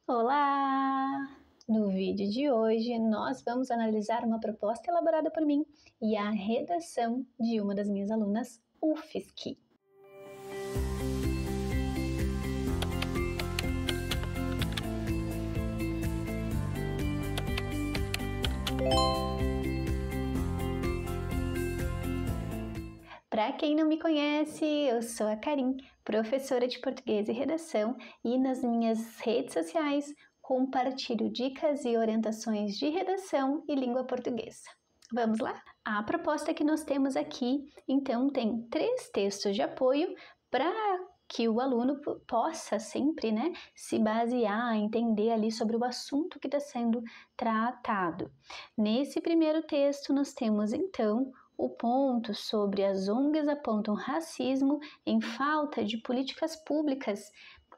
Olá! No vídeo de hoje, nós vamos analisar uma proposta elaborada por mim e a redação de uma das minhas alunas, UFSC. Para quem não me conhece, eu sou a Karim, professora de português e redação, e nas minhas redes sociais compartilho dicas e orientações de redação e língua portuguesa. Vamos lá? A proposta que nós temos aqui, então, tem 3 textos de apoio para que o aluno possa sempre, se basear, entender ali sobre o assunto que está sendo tratado. Nesse primeiro texto, nós temos, então, o ponto sobre as ONGs apontam racismo em falta de políticas públicas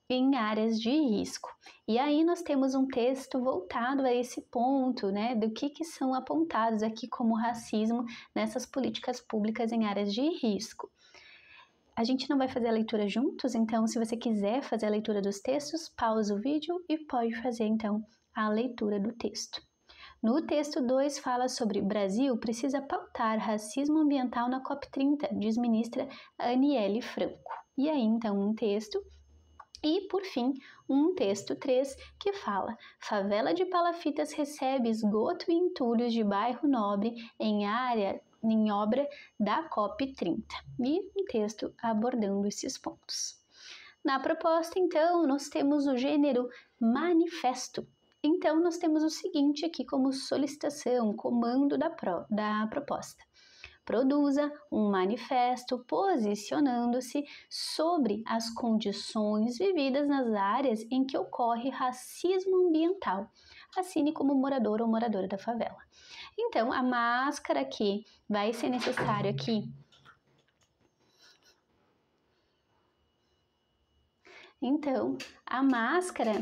em áreas de risco. E aí nós temos um texto voltado a esse ponto, do que são apontados aqui como racismo nessas políticas públicas em áreas de risco. A gente não vai fazer a leitura juntos, então se você quiser fazer a leitura dos textos, pausa o vídeo e pode fazer então a leitura do texto. No texto 2 fala sobre Brasil precisa pautar racismo ambiental na COP30, diz ministra Aniele Franco. E aí então um texto. E, por fim, um texto 3 que fala: favela de Palafitas recebe esgoto e entulhos de bairro Nobre em obra da COP30. E um texto abordando esses pontos. Na proposta, então, nós temos o gênero manifesto. Então, nós temos o seguinte aqui como solicitação, comando da proposta. Produza um manifesto posicionando-se sobre as condições vividas nas áreas em que ocorre racismo ambiental. Assine como morador ou moradora da favela. Então, a máscara que vai ser necessário aqui. Então, a máscara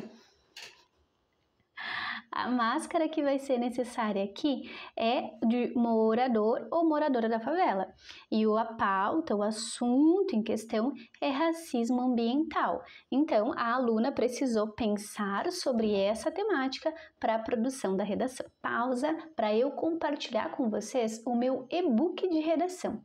que vai ser necessária aqui é de morador ou moradora da favela. E a pauta, o assunto em questão é racismo ambiental. Então, a aluna precisou pensar sobre essa temática para a produção da redação. Pausa para eu compartilhar com vocês o meu e-book de redação.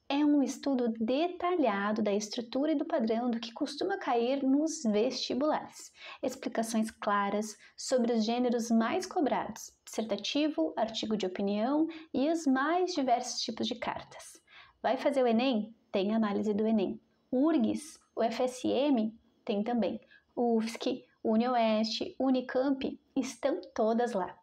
É um estudo detalhado da estrutura e do padrão do que costuma cair nos vestibulares. Explicações claras sobre os gêneros mais cobrados, dissertativo, artigo de opinião e os mais diversos tipos de cartas. Vai fazer o Enem? Tem análise do Enem. URGS, o FSM, tem também. UFSC, UniOeste, Unicamp, estão todas lá.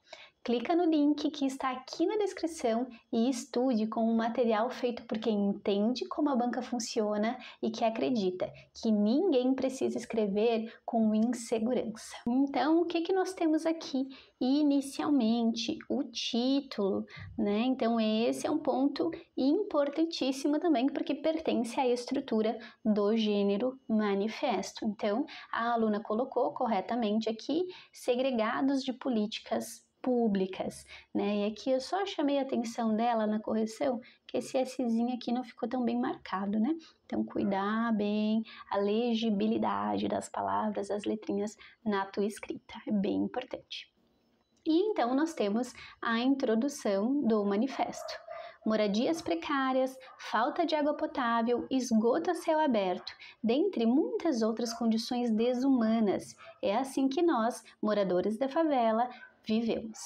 Clica no link que está aqui na descrição e estude com um material feito por quem entende como a banca funciona e que acredita que ninguém precisa escrever com insegurança. Então, o que nós temos aqui? Inicialmente, o título, Então, esse é um ponto importantíssimo também, porque pertence à estrutura do gênero manifesto. Então, a aluna colocou corretamente aqui segregados de políticas públicas, E aqui eu só chamei a atenção dela na correção, que esse Szinho aqui não ficou tão bem marcado, Então, cuidar bem a legibilidade das palavras, das letrinhas na tua escrita, é bem importante. E então nós temos a introdução do manifesto. Moradias precárias, falta de água potável, esgoto a céu aberto, dentre muitas outras condições desumanas. É assim que nós, moradores da favela, vivemos.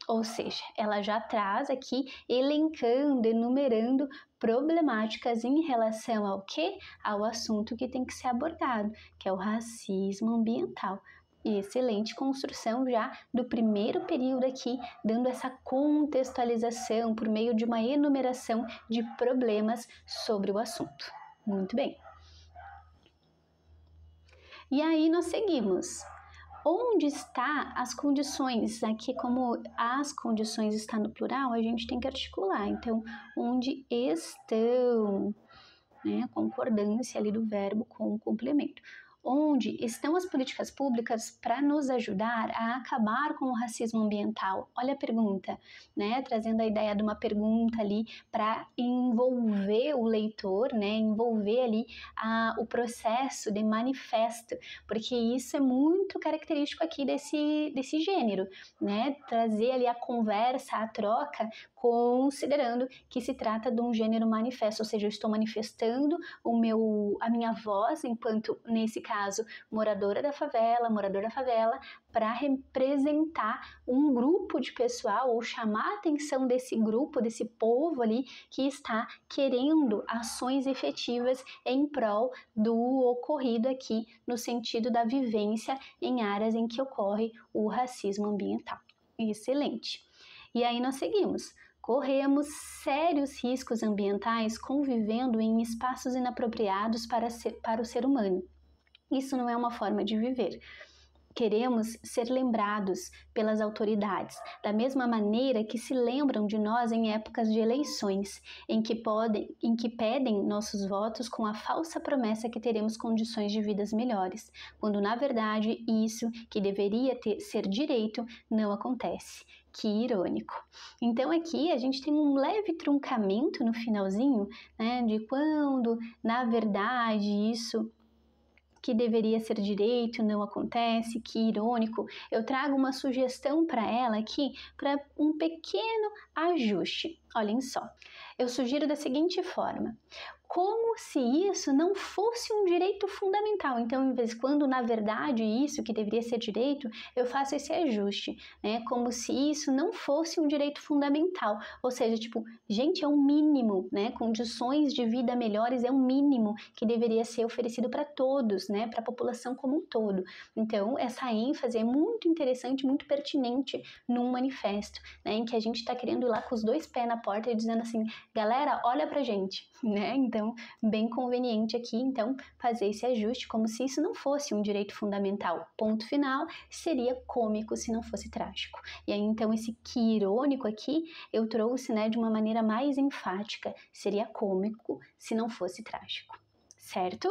Ou seja, ela já traz aqui elencando, enumerando problemáticas em relação ao quê? Ao assunto que tem que ser abordado, que é o racismo ambiental. E excelente construção já do primeiro período aqui, dando essa contextualização por meio de uma enumeração de problemas sobre o assunto. Muito bem. E aí nós seguimos. Onde está as condições? Aqui, como as condições está no plural, a gente tem que articular. Então, onde estão, a concordância ali do verbo com o complemento. onde estão as políticas públicas para nos ajudar a acabar com o racismo ambiental? Olha a pergunta, né? Trazendo a ideia de uma pergunta ali para envolver o leitor, né? Envolver ali o processo de manifesto, porque isso é muito característico aqui desse gênero, né? Trazer ali a conversa, a troca, considerando que se trata de um gênero manifesto, ou seja, eu estou manifestando a minha voz enquanto, nesse caso, morador da favela, para representar um grupo de pessoal ou chamar a atenção desse grupo, desse povo ali que está querendo ações efetivas em prol do ocorrido aqui no sentido da vivência em áreas em que ocorre o racismo ambiental. Excelente. E aí nós seguimos. Corremos sérios riscos ambientais convivendo em espaços inapropriados para o ser humano. Isso não é uma forma de viver. Queremos ser lembrados pelas autoridades, da mesma maneira que se lembram de nós em épocas de eleições, em que pedem nossos votos com a falsa promessa que teremos condições de vidas melhores, quando na verdade isso que deveria ser direito não acontece. Que irônico. Então aqui a gente tem um leve truncamento no finalzinho, né, de quando na verdade isso que deveria ser direito não acontece, que irônico. Eu trago uma sugestão para ela aqui para um pequeno ajuste. Olhem só, eu sugiro da seguinte forma: como se isso não fosse um direito fundamental. Então, em vez quando na verdade isso que deveria ser direito, eu faço esse ajuste, né? Como se isso não fosse um direito fundamental. Ou seja, tipo, gente, é um mínimo, né? Condições de vida melhores é um mínimo que deveria ser oferecido para todos, né? Para a população como um todo. Então, essa ênfase é muito interessante, muito pertinente num manifesto, né? Em que a gente está querendo ir lá com os dois pés na porta e dizendo assim, galera, olha pra gente, né? Então, bem conveniente aqui, então, fazer esse ajuste como se isso não fosse um direito fundamental. Ponto final, seria cômico se não fosse trágico. E aí, então, esse que irônico aqui, eu trouxe, né, de uma maneira mais enfática. Seria cômico se não fosse trágico, certo?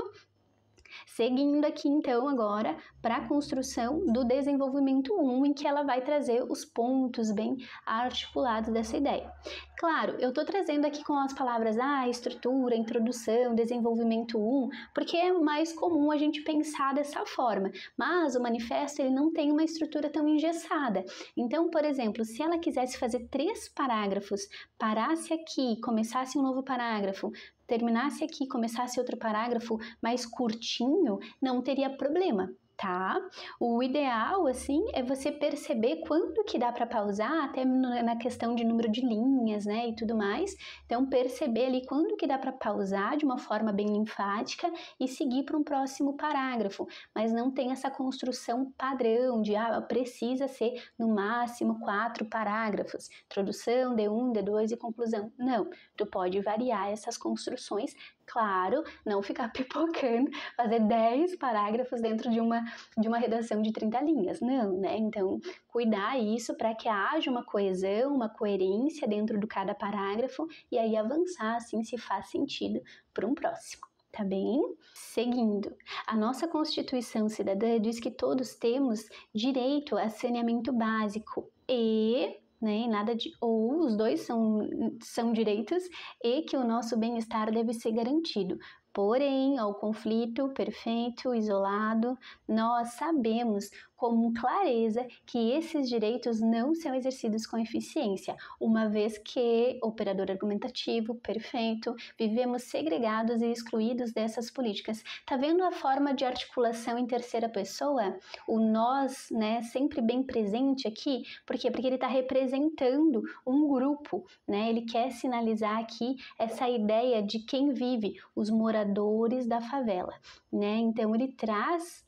Seguindo aqui então agora para a construção do desenvolvimento 1, em que ela vai trazer os pontos bem articulados dessa ideia. Claro, eu estou trazendo aqui com as palavras estrutura, introdução, desenvolvimento 1, porque é mais comum a gente pensar dessa forma, mas o manifesto ele não tem uma estrutura tão engessada. Então, por exemplo, se ela quisesse fazer 3 parágrafos, parasse aqui, começasse um novo parágrafo, terminasse aqui, começasse outro parágrafo mais curtinho, não teria problema, tá? O ideal, assim, é você perceber quando que dá para pausar, até na questão de número de linhas, né, e tudo mais. Então, perceber ali quando que dá para pausar de uma forma bem enfática e seguir para um próximo parágrafo, mas não tem essa construção padrão de, precisa ser no máximo 4 parágrafos, introdução, D1, D2 e conclusão. Não, tu pode variar essas construções, claro, não ficar pipocando, fazer 10 parágrafos dentro de uma redação de 30 linhas, não, né? Então, cuidar isso para que haja uma coesão, uma coerência dentro de cada parágrafo e aí avançar assim se faz sentido para um próximo. Tá bem? Seguindo, a nossa Constituição Cidadã diz que todos temos direito a saneamento básico e né? Nada de ou, os dois são direitos e que o nosso bem-estar deve ser garantido. Porém, ao conflito perfeito, isolado, nós sabemos com clareza que esses direitos não são exercidos com eficiência, uma vez que, operador argumentativo, perfeito, vivemos segregados e excluídos dessas políticas. Tá vendo a forma de articulação em terceira pessoa? O nós, né, sempre bem presente aqui, por quê? Porque ele está representando um grupo, né? Ele quer sinalizar aqui essa ideia de quem vive, os moradores da favela, né? Então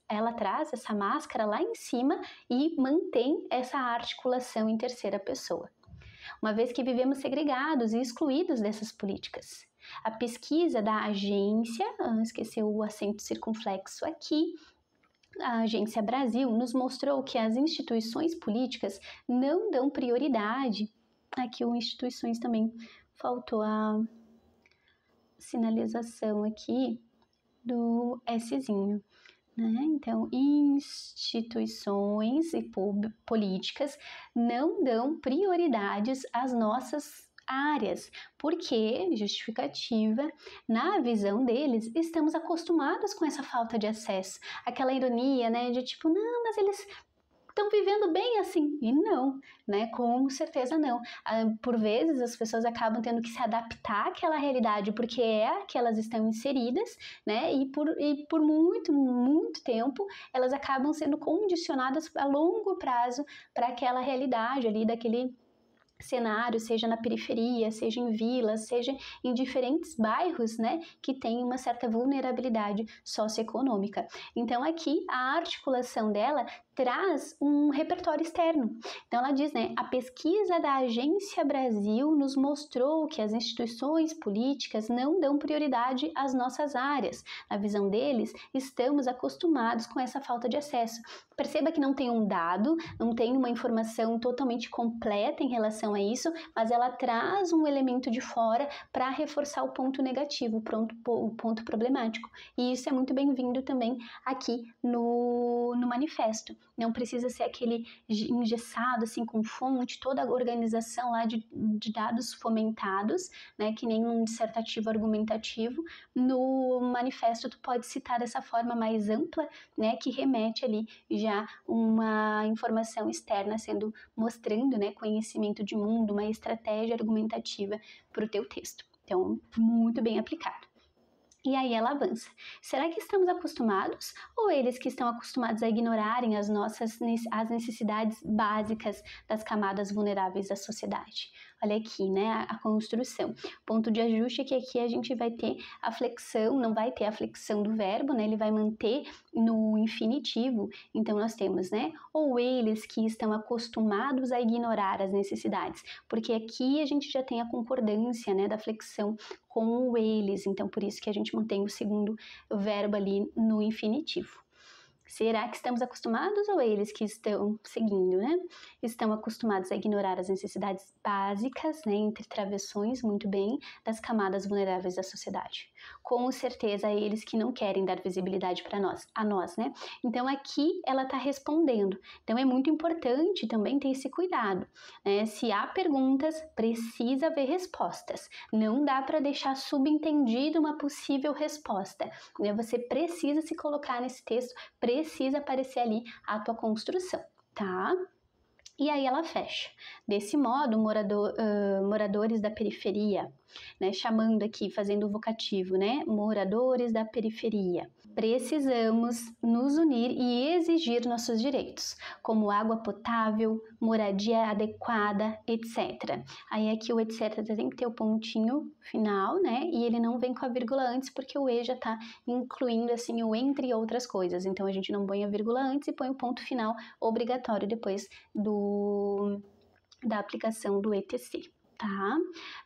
ela traz essa máscara lá em cima e mantém essa articulação em terceira pessoa. Uma vez que vivemos segregados e excluídos dessas políticas. A pesquisa da agência, esqueci o acento circunflexo aqui, a Agência Brasil nos mostrou que as instituições políticas não dão prioridade. Aqui o instituições também faltou a sinalização aqui do Szinho. né? Então, instituições e políticas não dão prioridades às nossas áreas, porque, justificativa, na visão deles, estamos acostumados com essa falta de acesso. Aquela ironia, né, de tipo, não, mas eles estão vivendo bem assim. E não, né? Com certeza não. Por vezes as pessoas acabam tendo que se adaptar àquela realidade porque é a que elas estão inseridas, né? E por muito tempo elas acabam sendo condicionadas a longo prazo para aquela realidade ali daquele cenário, seja na periferia, seja em vilas, seja em diferentes bairros, né, que tem uma certa vulnerabilidade socioeconômica. Então aqui a articulação dela traz um repertório externo. Então ela diz, né, a pesquisa da Agência Brasil nos mostrou que as instituições políticas não dão prioridade às nossas áreas. Na visão deles, estamos acostumados com essa falta de acesso. Perceba que não tem um dado, não tem uma informação totalmente completa em relação a isso, mas ela traz um elemento de fora para reforçar o ponto negativo, o ponto problemático. E isso é muito bem-vindo também aqui no manifesto. Não precisa ser aquele engessado, assim, com fonte, toda a organização lá de dados fomentados, né, que nem um dissertativo argumentativo. No manifesto tu pode citar dessa forma mais ampla, né, que remete ali já uma informação externa sendo mostrando, né, conhecimento de mundo, uma estratégia argumentativa para o teu texto. Então, muito bem aplicado. E aí ela avança. Será que estamos acostumados ou eles que estão acostumados a ignorarem as necessidades básicas das camadas vulneráveis da sociedade? Olha aqui, né, a construção. Ponto de ajuste é que aqui a gente vai ter a flexão, não vai ter a flexão do verbo, né, ele vai manter no infinitivo. Então nós temos, né, ou eles que estão acostumados a ignorar as necessidades, porque aqui a gente já tem a concordância, né, da flexão com o eles, então por isso que a gente mantém o segundo verbo ali no infinitivo. Será que estamos acostumados ou eles que estão seguindo, né? Estão acostumados a ignorar as necessidades básicas, né, entre travessões, muito bem, das camadas vulneráveis da sociedade. Com certeza, eles que não querem dar visibilidade para nós, né? Então aqui ela está respondendo. Então é muito importante também ter esse cuidado, né? Se há perguntas, precisa haver respostas. Não dá para deixar subentendido uma possível resposta, né? Você precisa se colocar nesse texto, precisa aparecer ali a tua construção, tá? E aí ela fecha. Desse modo, moradores da periferia, né, chamando aqui, fazendo o vocativo, né, moradores da periferia, precisamos nos unir e exigir nossos direitos, como água potável, moradia adequada, etc. Aí aqui o etc tem que ter o pontinho final, né, e ele não vem com a vírgula antes, porque o e já está incluindo assim o entre outras coisas, então a gente não põe a vírgula antes e põe o ponto final obrigatório depois da aplicação do etc, tá?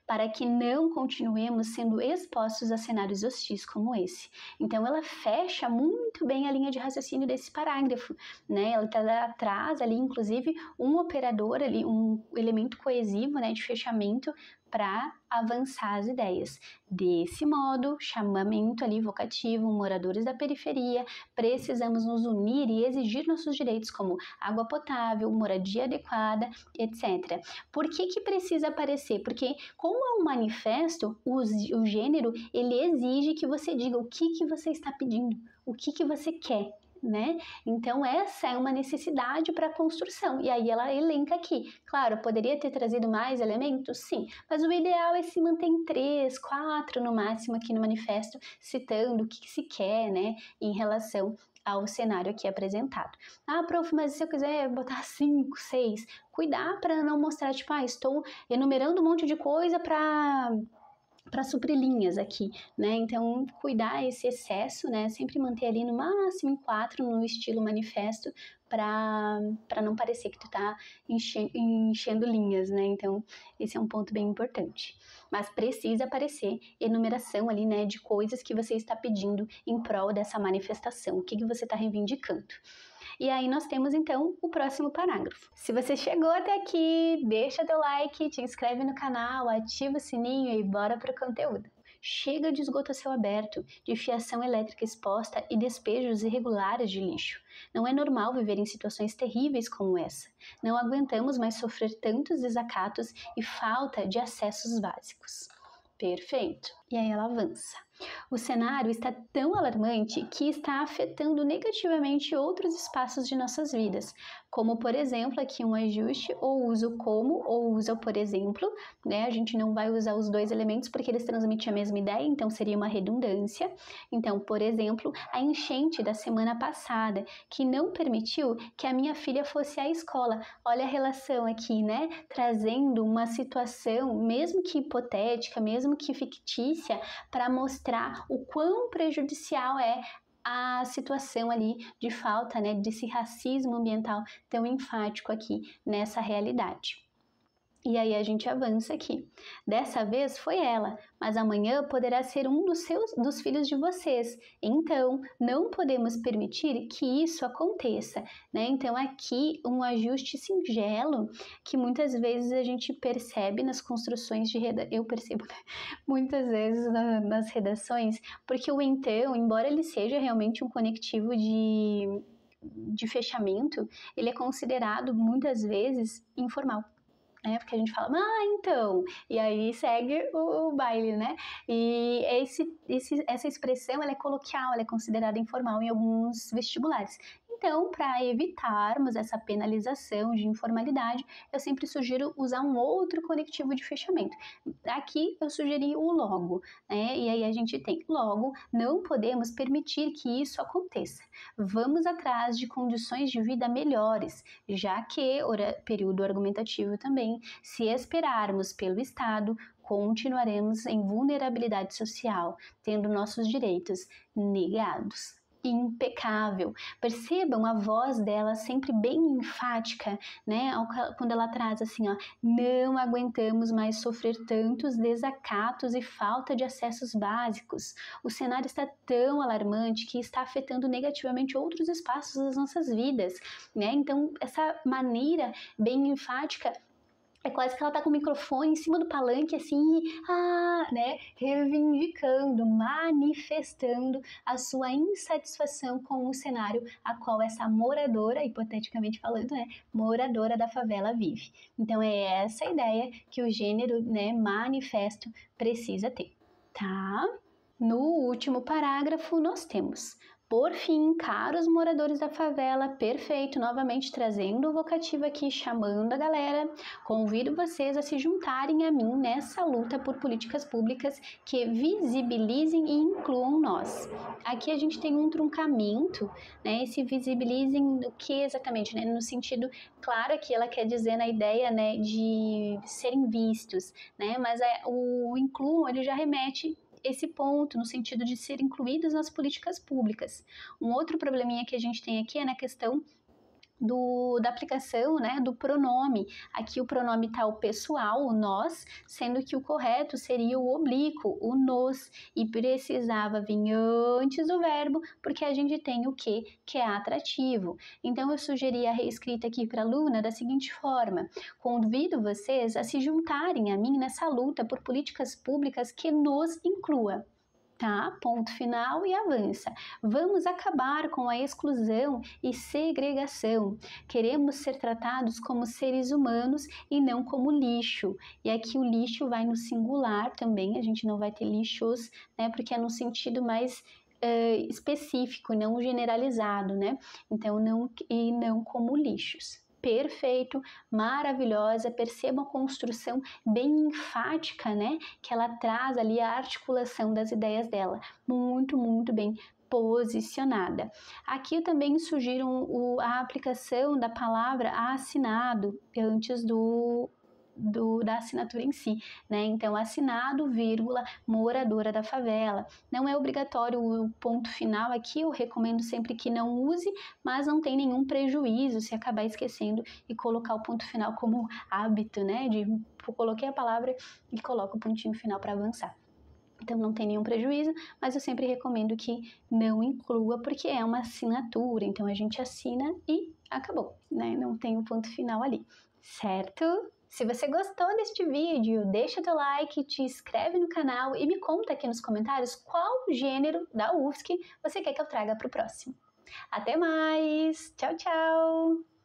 Para que não continuemos sendo expostos a cenários hostis como esse. Então, ela fecha muito bem a linha de raciocínio desse parágrafo, né? Ela traz ali, inclusive, um operador ali, um elemento coesivo, né, de fechamento para avançar as ideias. Desse modo, chamamento ali vocativo, moradores da periferia, precisamos nos unir e exigir nossos direitos como água potável, moradia adequada, etc. Por que precisa aparecer? Porque como é um manifesto, o gênero, ele exige que você diga o que você está pedindo, o que você quer, né? Então essa é uma necessidade para a construção, e aí ela elenca aqui. Claro, poderia ter trazido mais elementos? Sim, mas o ideal é se manter em 3, 4 no máximo aqui no manifesto, citando o que se quer, né, em relação ao cenário aqui apresentado. Ah, prof, mas se eu quiser botar 5, 6, cuidar para não mostrar, tipo, estou enumerando um monte de coisa para suprir linhas aqui, né? Então, cuidar esse excesso, né? Sempre manter ali no máximo em 4 no estilo manifesto para não parecer que tu tá enchendo linhas, né? Então, esse é um ponto bem importante. Mas precisa aparecer enumeração ali, né? De coisas que você está pedindo em prol dessa manifestação. O que você está reivindicando. E aí nós temos então o próximo parágrafo. Se você chegou até aqui, deixa teu like, te inscreve no canal, ativa o sininho e bora pro conteúdo. Chega de esgoto a céu aberto, de fiação elétrica exposta e despejos irregulares de lixo. Não é normal viver em situações terríveis como essa. Não aguentamos mais sofrer tantos desacatos e falta de acessos básicos. Perfeito. E aí ela avança. O cenário está tão alarmante que está afetando negativamente outros espaços de nossas vidas, como, por exemplo, aqui um ajuste, ou uso como, ou usa por exemplo, né? A gente não vai usar os dois elementos porque eles transmitem a mesma ideia, então seria uma redundância. Então, por exemplo, a enchente da semana passada, que não permitiu que a minha filha fosse à escola. Olha a relação aqui, né? Trazendo uma situação, mesmo que hipotética, mesmo que fictícia, para mostrar o quão prejudicial é a situação ali de falta, né, desse racismo ambiental tão enfático aqui nessa realidade. E aí a gente avança aqui. Dessa vez foi ela, mas amanhã poderá ser um dos filhos de vocês. Então, não podemos permitir que isso aconteça, né? Então, aqui um ajuste singelo que muitas vezes a gente percebe nas construções de redação. Eu percebo, né? Muitas vezes nas redações, porque o então, embora ele seja realmente um conectivo de fechamento, ele é considerado muitas vezes informal. Porque a gente fala, então, e aí segue o baile, né? E essa expressão, ela é coloquial, ela é considerada informal em alguns vestibulares. Então, para evitarmos essa penalização de informalidade, eu sempre sugiro usar um outro conectivo de fechamento. Aqui eu sugeri o logo, né? E aí a gente tem logo, não podemos permitir que isso aconteça. Vamos atrás de condições de vida melhores, já que, período argumentativo também, se esperarmos pelo Estado, continuaremos em vulnerabilidade social, tendo nossos direitos negados. Impecável. Percebam a voz dela sempre bem enfática, né? Quando ela traz assim, ó, não aguentamos mais sofrer tantos desacatos e falta de acessos básicos. O cenário está tão alarmante que está afetando negativamente outros espaços das nossas vidas, né? Então, essa maneira bem enfática é quase que ela tá com o microfone em cima do palanque, assim, né, reivindicando, manifestando a sua insatisfação com o cenário a qual essa moradora, hipoteticamente falando, né, moradora da favela vive. Então é essa ideia que o gênero, né, manifesto precisa ter, tá? No último parágrafo nós temos: por fim, caros moradores da favela, perfeito, novamente trazendo o vocativo aqui, chamando a galera, convido vocês a se juntarem a mim nessa luta por políticas públicas que visibilizem e incluam nós. Aqui a gente tem um truncamento, né, esse visibilizem do que exatamente, né, no sentido, claro que ela quer dizer na ideia, né, de serem vistos, né, mas o incluam, ele já remete esse ponto, no sentido de ser incluídos nas políticas públicas. Um outro probleminha que a gente tem aqui é na questão da aplicação, né, do pronome. Aqui o pronome está o pessoal, o nós, sendo que o correto seria o oblíquo, o nos, e precisava vir antes do verbo, porque a gente tem o que é atrativo. Então eu sugeri a reescrita aqui para a aluna da seguinte forma: convido vocês a se juntarem a mim nessa luta por políticas públicas que nos inclua. Tá? Ponto final e avança. Vamos acabar com a exclusão e segregação. Queremos ser tratados como seres humanos e não como lixo. E aqui o lixo vai no singular também, a gente não vai ter lixos, né? Porque é no sentido mais específico, não generalizado, né? Então, não como lixos. Perfeito, maravilhosa, percebam a construção bem enfática, né, que ela traz ali a articulação das ideias dela, muito, muito bem posicionada. Aqui eu também sugiro a aplicação da palavra assinado antes da assinatura em si, né? Então, assinado, vírgula, moradora da favela. Não é obrigatório o ponto final aqui, eu recomendo sempre que não use, mas não tem nenhum prejuízo se acabar esquecendo e colocar o ponto final como hábito, né? Coloquei a palavra e coloco o pontinho final para avançar. Então não tem nenhum prejuízo, mas eu sempre recomendo que não inclua, porque é uma assinatura, então a gente assina e acabou, né? Não tem o ponto final ali, certo? Se você gostou deste vídeo, deixa o teu like, te inscreve no canal e me conta aqui nos comentários qual gênero da UFSC você quer que eu traga para o próximo. Até mais! Tchau, tchau!